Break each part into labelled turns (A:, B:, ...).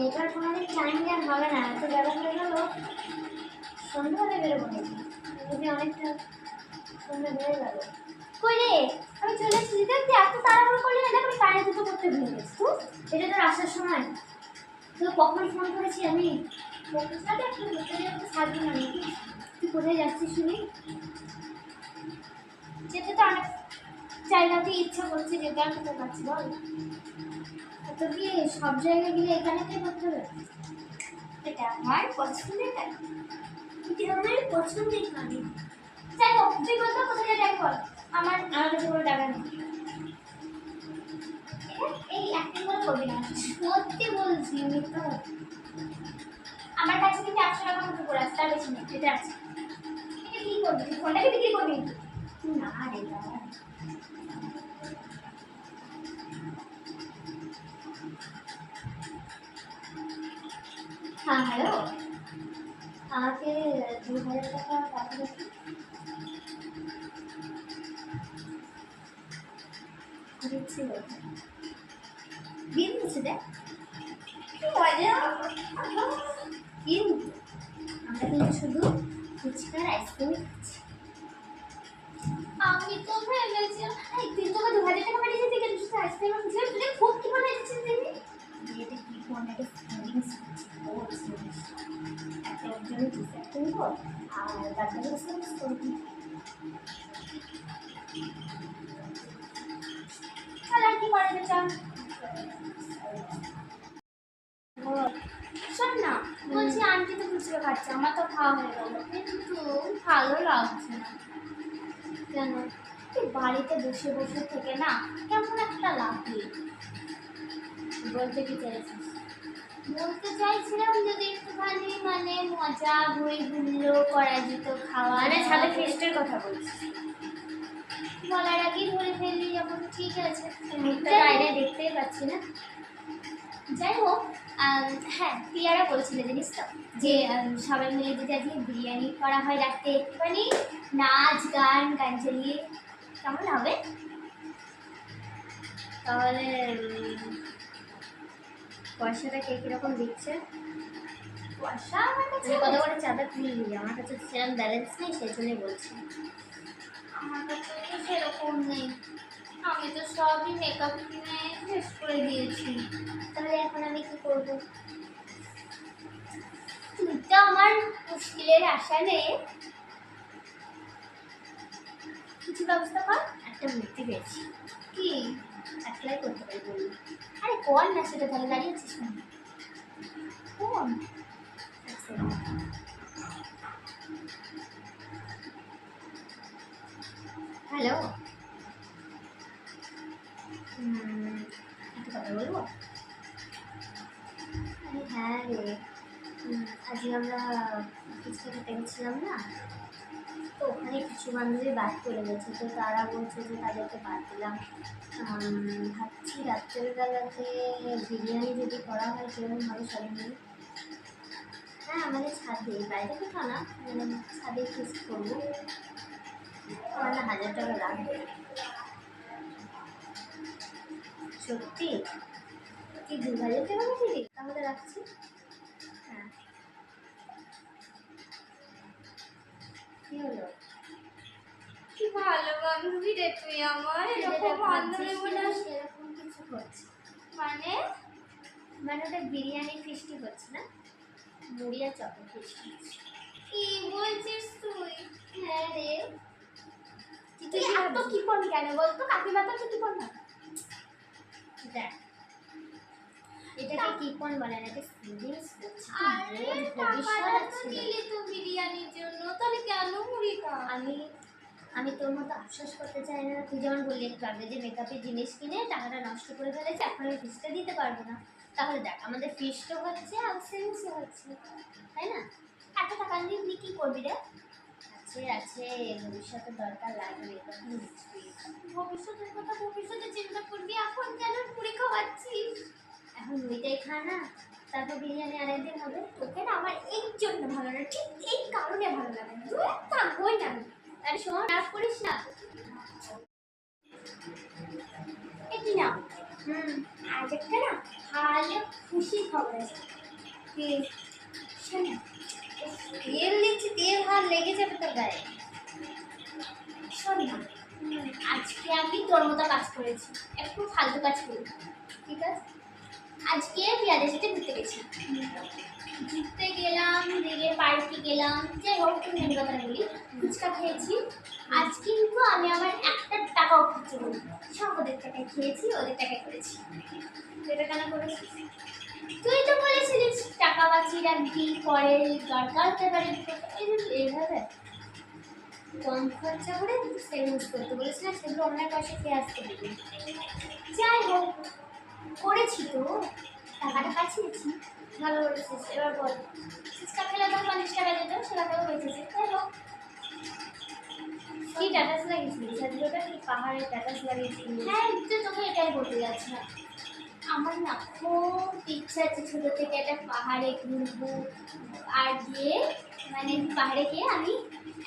A: এটার কোনোদিন টাইম আর হবে না, এত বেলা হয়ে গেল। সন্ধ্যাবেলা বেরোবো নাকি? যদি অনেকটা সন্ধ্যা বেড়ে গেল। কই রে, আমি চলে এসেছি। দেখতে এত তাড়াহুড়ো করলি না, আমি কানে দুটো করতে ভুলে গেছি। তো এটা তোর আসার সময় তো কখন ফোন করেছি আমি? ফোনের সাথে একটু ঘুরতে যেতে থাকবি না নাকি? তুই কোথায় যাচ্ছিস শুনি? যেতে তো অনেক জায়গাতে ইচ্ছা করছে, যেতে আর কোথায় পাচ্ছি বল? তো গিয়ে সব জায়গায় গেলে এখানেতেই করতে হবে। এটা আমার পছন্দের গাড়ি, এটা আমার পছন্দের গাড়ি। যাই হোক, তুই বলতো কোথায় যাবি বল। আমার কাছে কোনো টাকা নেই। এই অ্যাক্টিং করে করবি না, সত্যি বলছি। মিথ্যা বলছি? আমার কাছে কিন্তু 100 টাকা মতো করে আছে, তার বেশি নেই। এটা আছে। এটা কি করবি? তুই ফোনটাকে বিক্রি করবি? না রে বাবা। হ্যাঁ হ্যালো, আমাকে 2000 টাকা পাঠিয়ে দিচ্ছি। দিয়ে দিচ্ছে দেখ, কি মজা। কিন্তু আমরা কিন্তু শুধু ফুচকার আইসক্রিম খাচ্ছি। আমি তো ভেবেছিলাম তুই তোকে 2000 টাকা পাঠিয়েছিস, তুই কিন্তু শুধু আইসক্রিম আর ফুচকা। তুই খুব কি মনে হচ্ছিস দেখবি। এটা কি ফোনটাকে সেভিংস করছি, একটা জন্য টিশার্ট কিনবো আর বাচ্চাদের সেভিংস করবি। চল আর কি করা যায়, চল। শোন না, বলছি আন্টি তো ফুচকা খাচ্ছে, আমার তো খাওয়া হয়ে গেল, কিন্তু ভালো লাগছে না। কেন? তুই বাড়িতে বসে বসে থেকে না কেমন একটা লাগে। বলতে কি চাইছিস? বলতে চাইছিলাম যদি একটুখানি মানে মজা হই হুল্লো করা যেত, খাওয়া মানে ছাদে ফেস্টের কথা বলছিস? বলার আগেই ধরে ফেললি যখন। ঠিক আছে, মুখটা বাইরে দেখতেই পাচ্ছি না। যাই হোক, হ্যাঁ পিয়ারা বলছিল জানিস তো যে সবাই মিলে যদি আজকে বিরিয়ানি করা হয় রাতে, একটুখানি নাচ গান গান চালিয়ে, কেমন হবে? তাহলে পয়সাটা কে কিরকম দিচ্ছে? পয়সা আমার কাছে কত করে চাঁদা তুলবি? আমার কাছে সেরকম ব্যালেন্স নেই, সেই জন্যই বলছি। আমার কাছে তো সেরকম নেই, আমি তো সবই মেকআপ কিনে শেষ করে দিয়েছি। তাহলে এখন আমি কি করবো? তুই তো আমার মুশকিলের আশা নেই, কিছু ব্যবস্থা কর। একটা বুদ্ধি পেয়েছি। কি? অ্যাপ্লাই করতে পারি বললি? আরে কর না সেটা, তাহলে দাঁড়িয়ে আছিস না? কোন? হ্যালো, একটা কথা বলবো? আরে হ্যাঁ রে, আজকে আমরা ফুচকা খেতে গেছিলাম না, তো ওখানে কিছু বান্ধবী বাদ করে গেছে, তো তারা বলছে যে তাদেরকে বাদ দিলাম। ভাবছি রাত্রের বেলাতে বিরিয়ানি যদি করা হয় কেমন হবে সবাই মিলে। হ্যাঁ আমাদের ছাদে, বাইরে কোথাও না, মানে ছাদে ফিক্সড করবো। আমার না 1000 টাকা লাগবে। সত্যি? কি 2000 টাকা দিবি? তাহলে রাখছি। হ্যাঁ, কি হলো? কি ভালো বান্ধবী রে তুই আমার, এরকম বান্ধবী বলে সেরকম কিছু হচ্ছে মানে? মানে ওটা বিরিয়ানি ফিস্টি হচ্ছে না, মুড়ি আর চপের ফিস্টি। কি বলছিস তুই? হ্যাঁ রে। তুই এত কিপন কেন বলতো? কাকিমা তো কিপন না। দেখ, এটাকে কিপন বলে না, এটা সেভিংস করছি। আরে টাকাটা তো দিলি তো বিরিয়ানির জন্য, তাহলে কেন মুড়ি খা? আমি তোর মতো আফসোস করতে চাই না। তুই যেমন বললি একটু আগে যে মেকআপের জিনিস কিনে টাকাটা নষ্ট করে ফেলেছে, এখন আমি ফিসটা দিতে পারবো না। তাহলে দেখ, আমাদের ফিসটাও হচ্ছে আর সেভিংসও হচ্ছে, তাই না? এত টাকা নিয়ে তুই কী করবি রে? আছে আছে, ভবিষ্যতের দরকার লাগবে, তখন বুঝবি। ভবিষ্যতের কথা ভবিষ্যতে চিন্তা করবি, এখন কেন মুড়ি খাওয়াচ্ছিস? এখন মুড়িটাই খা না, তারপর বিরিয়ানি আরেকদিন হবে। তোকে না আমার এই জন্য ভালো লাগে, ঠিক এই কারণে ভালো লাগে, তুই থাকবোই না আমি। আরে শোন, রাগ করিস না। এ কি না, আজ একটা না ভালো খুশি খবর আছে। শোনো, তেল দিচ্ছি, তেল হাত লেগে যাবে তোর গায়ে। শোন না, আজকে আমি তোর মতো কাজ করেছি, একটু ফালতু কাজ করি, ঠিক আছে? আজকে পিয়াদের সাথে ঘুরতে গেছি, ঘুরতে গেলাম, দিকে পার্কে গেলাম, যাই হোক তুমি মেন কথা বলি, ফুচকা খেয়েছি। আজ কিন্তু আমি আমার একটা টাকাও খরচ করি, সব ওদের টাকায় খেয়েছি, ওদের টাকায় করেছি। এটা কেন করেছিস? তুই তো বলেছিলিস টাকা বাঁচিয়ে রাখবি, পরে দরকার হতে পারে। এইভাবে কম খরচা করে সেভিংস করতে বলেছিলাম, সেগুলো অন্য পাশে খেয়ে আসতে দিবি। যাই হোক করেছি তো, টাকাটা পাঠিয়েছি, ভালো করেছিস। এবার বল, ফুচকা খেলে তো 50 টাকা দিত, সেটা তো বেঁচেছে। যাই হোক, কি স্ট্যাটাস লাগিয়েছিলি সেগুলোটা? কি পাহাড়ের স্ট্যাটাস লাগিয়েছিলি? হ্যাঁ, তো তোকে এটাই বলতে যাচ্ছিলাম। আমার না খুব ইচ্ছা আছে ছোটো থেকে একটা পাহাড়ে ঘুরবো, আর গিয়ে মানে পাহাড়ে গিয়ে আমি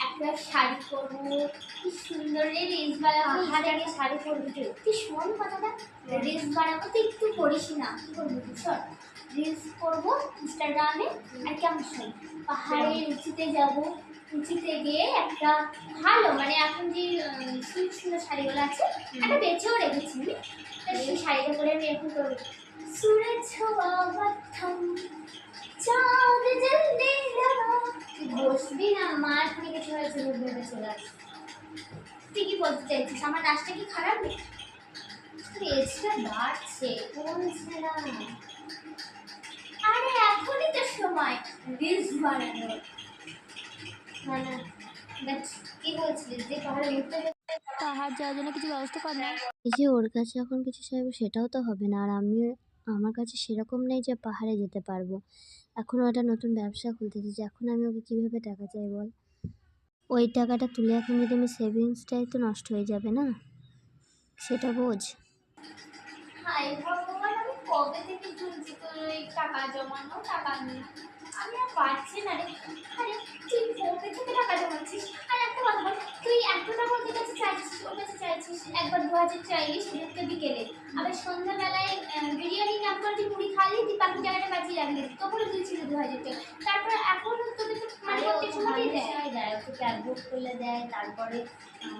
A: একটা শাড়ি পরবো, কি সুন্দর রিলস বানাবো। পাহাড়ে গিয়ে শাড়ি পরবি? তুই শোন কথাটা, রিলস বানাবো, তুই একটু করিস না, কি করবি তুই? শোন, রিলস করবো ইনস্টাগ্রামে, আর কেমন শাড়ি, পাহাড়ে উঁচুতে যাবো, উঁচুতে গিয়ে একটা ভালো মানে এখন যে সুন্দর সুন্দর শাড়িগুলো আছে, একটা বেছেও রেখেছি আমি, সেই শাড়িটা পরে আমি এখন করবো, सूरज हुआ मत्थम चाँद जलने लगा। তুই বসবি না, মার থেকে কিছু হয়েছে, ভেবে চলে আসবি। তুই কি বলতে চাইছিস, আমার নাচটা কি খারাপ নেই? তোর এজটা বাড়ছে, কমছে না। আরে এখনই তো সময় রিলস বানানোর। না না, দেখ কি বলছিলিস যে পাহাড়ে ঘুরতে
B: পাহাড় যাওয়ার জন্য কিছু ব্যবস্থা কর না। এই যে ওর কাছে এখন কিছু চাইবো সেটাও তো হবে না, আর আমি আমার কাছে সেরকম নেই যে পাহাড়ে যেতে পারবো। এখনও একটা নতুন ব্যবসা খুলতে চাইছি, এখন আমি ওকে কীভাবে টাকা চাই বল? ওই টাকাটা তুলে এখন যদি আমি সেভিংসটাই তো নষ্ট হয়ে যাবে না, সেটা বোঝ।
A: হাই ভগবান, আমি কবে থেকে শুনছি তোর ওই টাকা জমানো, টাকা নিয়ে আমি আর পারছি না রে। আরে তুই কবে থেকে টাকা জমাচ্ছিস? আর একটা কথা বল, তুই এত টাকা ওদের কাছে চাইছিস, ওর কাছে চাইছিস, একবার 2000 চাইলি সেদিনকে বিকেলে, আবার সন্ধ্যাবেলায় বিরিয়ানি নাম করে তুই মুড়ি খালি, তুই বাকি টাকাটা বাঁচিয়ে রাখলি, তখন দিয়েছিল 2000 টাকা। তারপর এখন তোদের তো মানে সময়ই দেয়, ওকে ক্যাব বুক করলে দেয়, তারপরে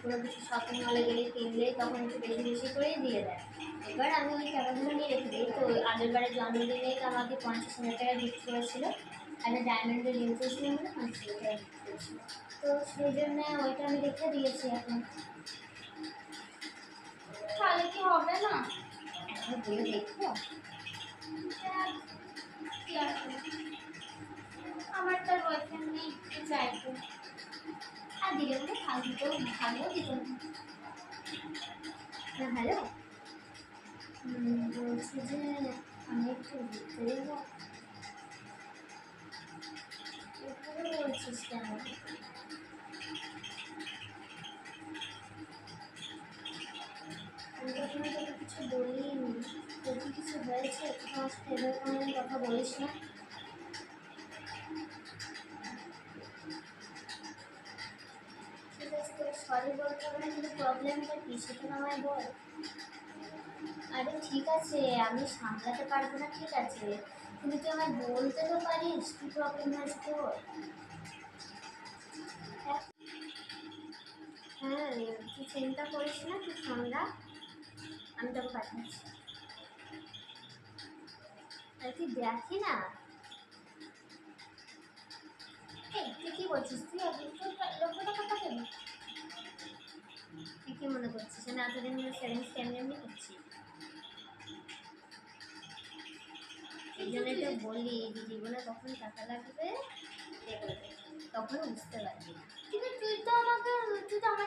A: কোনো কিছু শপিং মলে গেলে কিনলে তখন একটু বেশি বেশি করেই দিয়ে দেয়। এবার আমি ওই টাকাগুলো নিয়ে রেখে দিই। তো আগের বারের জন্মদিনে তো আমাকে 50,000 টাকা গিফট করেছিল, একটা ডায়মন্ডের রিং ছিল, মানে 50,000 টাকা গিফট করেছিল। তো সেই জন্য ওইটা আমি রেখে দিয়েছি এখন। তাহলে কি হবে না? একবার বলে দেখবো। আমার তার বয়ফ্রেন্ড নেই, চাইবো আর দিলে বলে দিতেও ভালো দিত না। হ্যালো, বলছি যে আমি একটু ঘুরতে যাবো। এভাবে বলছিস কেন? আমি কখনো তোকে কিছু বলিনি, তোর কি কিছু হয়েছে? তুই আমার সাথে এভাবে কোনোদিন কথা বলিস না। ঠিক আছে, তোকে সরি বলতে হবে না, কিন্তু প্রবলেমটা কি সেটা না আমায় বল। আরে ঠিক আছে, আমি সামলাতে পারবো না, ঠিক আছে, কিন্তু তুই আমায় বলতে তো পারিস কি প্রবলেম হয়েছে তোর। হ্যাঁ, তুই চিন্তা করিস না, তুই সামলা, আমি তোকে পাঠাচ্ছি। আর তুই দেখি না, তুই কি বলছিস? তুই 1,00,000 টাকা পাঠাবি? তুই কি মনে করছিস আমি এতদিন সেভিংস কেমনি এমনি করছি? এই জন্য তো বলি যে জীবনে কখন টাকা লাগবে দেখবে, তখন বুঝতে পারবি। কিন্তু তুই তো আমার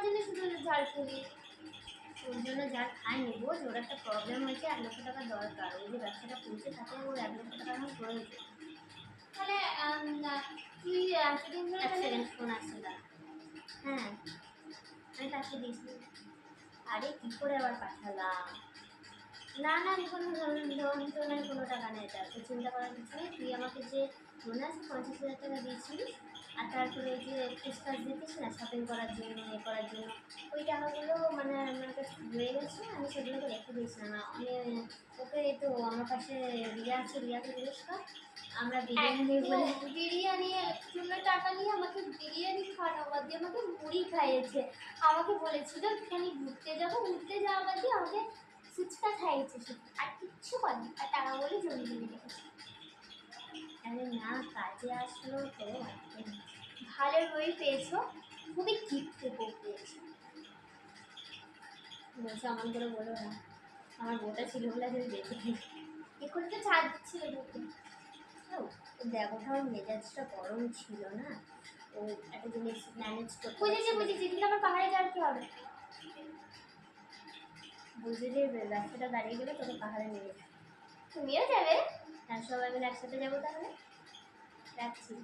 A: জন্য শুধু ঝাড় করি, ওর জন্য যার খায়নি বোঝ, ওর একটা প্রবলেম হয়েছে, 1,00,000 টাকা দরকার, ওই যে ব্যবসাটা খুলতে থাকে ওর 1,00,000 টাকা আমার প্রয়োজন। তাহলে তুই এতদিন ধরে ফোন আসছে তার। হ্যাঁ, আমি পাঠিয়ে দিয়েছি। আরে কী করে আবার পাঠালাম?
B: না না, আমি কোনো ধরনের কোনো টাকা নেই, তার তো চিন্তা করার কিছু নেই। তুই আমাকে যে মনে আছে 50,000 টাকা দিয়েছিলিস, আর তারপরে এই যে পুস্কাস দিতিস না শপিং করার জন্য, করার জন্য, ওই টাকাগুলো মানে আমার কাছে রয়ে গেছে, আমি সেগুলোকে রেখে দিয়েছিলাম। আমি ওকে, এই তো আমার পাশে রিয়া আছে, রিয়াকে জিজ্ঞেস কর, আমরা বিরিয়ানি নিয়ে বলে
A: বিরিয়ানির জন্য টাকা নিয়ে আমাকে বিরিয়ানি খাওয়ানো বাদ দিয়ে আমাকে মুড়ি খাইয়েছে। আমাকে বলেছিল এখানে ঘুরতে যাবো, ঘুরতে যাওয়া বাদ দিয়ে আমাকে ফুচকা খাইয়েছে শুধু, আর কিচ্ছু করেনি। আর টাকা বলে জমি জমি রেখেছে।
B: আরে না, কাজে আসলো তো।
A: ভালো বই পেয়েছো, খুবই কিপ্টে বই পেয়েছো।
B: বলছো এমন করে বলো না, আমার বউটা ছিল বলে তুমি দেখে।
A: এখন তো ছাড় দিচ্ছিল বউকে।
B: দেখো, ওর মেজাজটা গরম ছিল না, ও একটা জিনিস ম্যানেজ করতে
A: বুঝেছি বুঝেছি, কিন্তু আমার পাহাড়ে যাওয়ার কি হবে?
B: বুঝে যে ব্যবসাটা দাঁড়িয়ে গেলে তোকে পাহাড়ে নিয়ে যাবে।
A: তুমিও যাবে?
B: হ্যাঁ, সবাই মিলে একসাথে যাবো তাহলে। রাখছি।